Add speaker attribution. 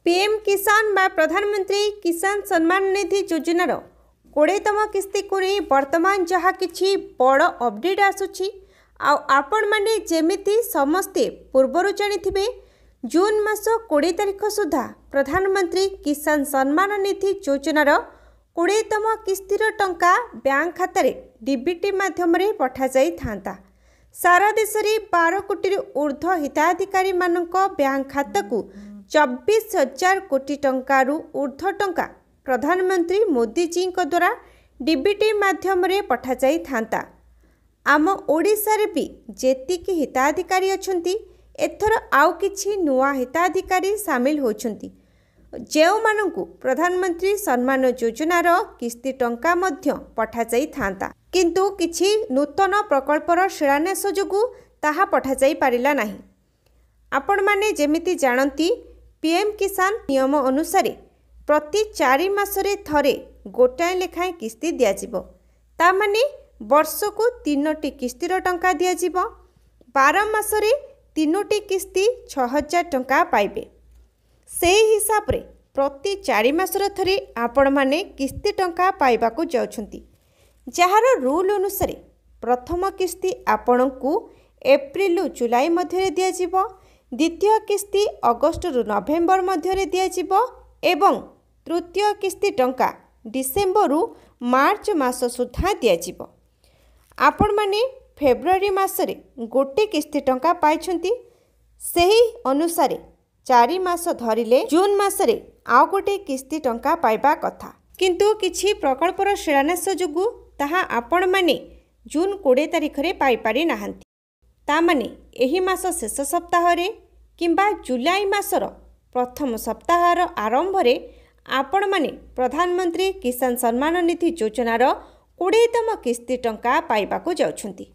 Speaker 1: PM किसान बा प्रधानमंत्री किसान सम्मान निधि योजनार 20तम किस्ती को नहीं वर्तमान जहाँ किछि बड़ अपडेट आसुछि आपण माने जेमिति समस्ते पूर्वर जानिथिबे जून मास 20 तारिख सुधा प्रधानमंत्री किसान सम्मान निधि योजनार 20तम किस्तीर टंका बैंक खाता रे डीबीटी माध्यम रे पठा जाई थांता। सारा देश में 12 कोटी ऊर्ध्व हिताधिकारी मानक बैंक खाता को 24,000 कोटी टंकारु ऊर्ध्व टंका प्रधानमंत्री मोदी जी द्वारा डीबीटी माध्यम रे पठा जाई थांता। आम ओडिशा रे भी जेतिकी हिताधिकारी अछंती एथर आउ किछि नुआ हिताधिकारी सामिल होछंती जेउ मानकु प्रधानमंत्री सम्मान योजनार किस्ती टंका मध्य पठा जाई थांता किंतु किछि नूतन प्रकल्पर शिलान्यास जोगु ताहा पठा जाई पारिला नाही। आपण माने जेमिति जानती पीएम किसान नियम अनुसार प्रति 4 मासरे थरे गोटाए लेखाएं किस्ती दियाजिबो ता माने वर्षकु 3टी किस्तीर टंका दियाजिबो 12 मासरे 3टी किस्ती 6,000 टंका पाइबे। से हिसाब रे प्रति 4 मासर थरे आपण माने किस्ती टंका पाइबाकू जाउछंती जार रूल अनुसार प्रथम किस्ती आपणकू एप्रिल जुलाई मध्य दियाजिबो द्वितीय किस्ती अगस्त रु नवेम्बर मध्य दियाजिबो एवं तृतीय किस्ती टंका डिसेम्बर रु मार्च मास सुधा दियाजिबो। आपण माने फेब्रुआरी मासरे गोटे किस्ती टंका पाइछंती सेही अनुसार 4 मास धरिले जून मासरे आउ गोटे किस्ती टंका पाइबा कथा किंतु किछि प्रकल्पर शिलान्यास जोगु ताहा आपण माने जून 20 तारिख रे पाई पारि नाहंती ता माने एही मास शेष सप्ताह रे किंबा जुलाई मासर प्रथम सप्ताहर आरंभ रे आपण माने प्रधानमंत्री किसान सम्मान निधि योजनार 20तम किस्ती टंका पाइबाकू जाउछंती।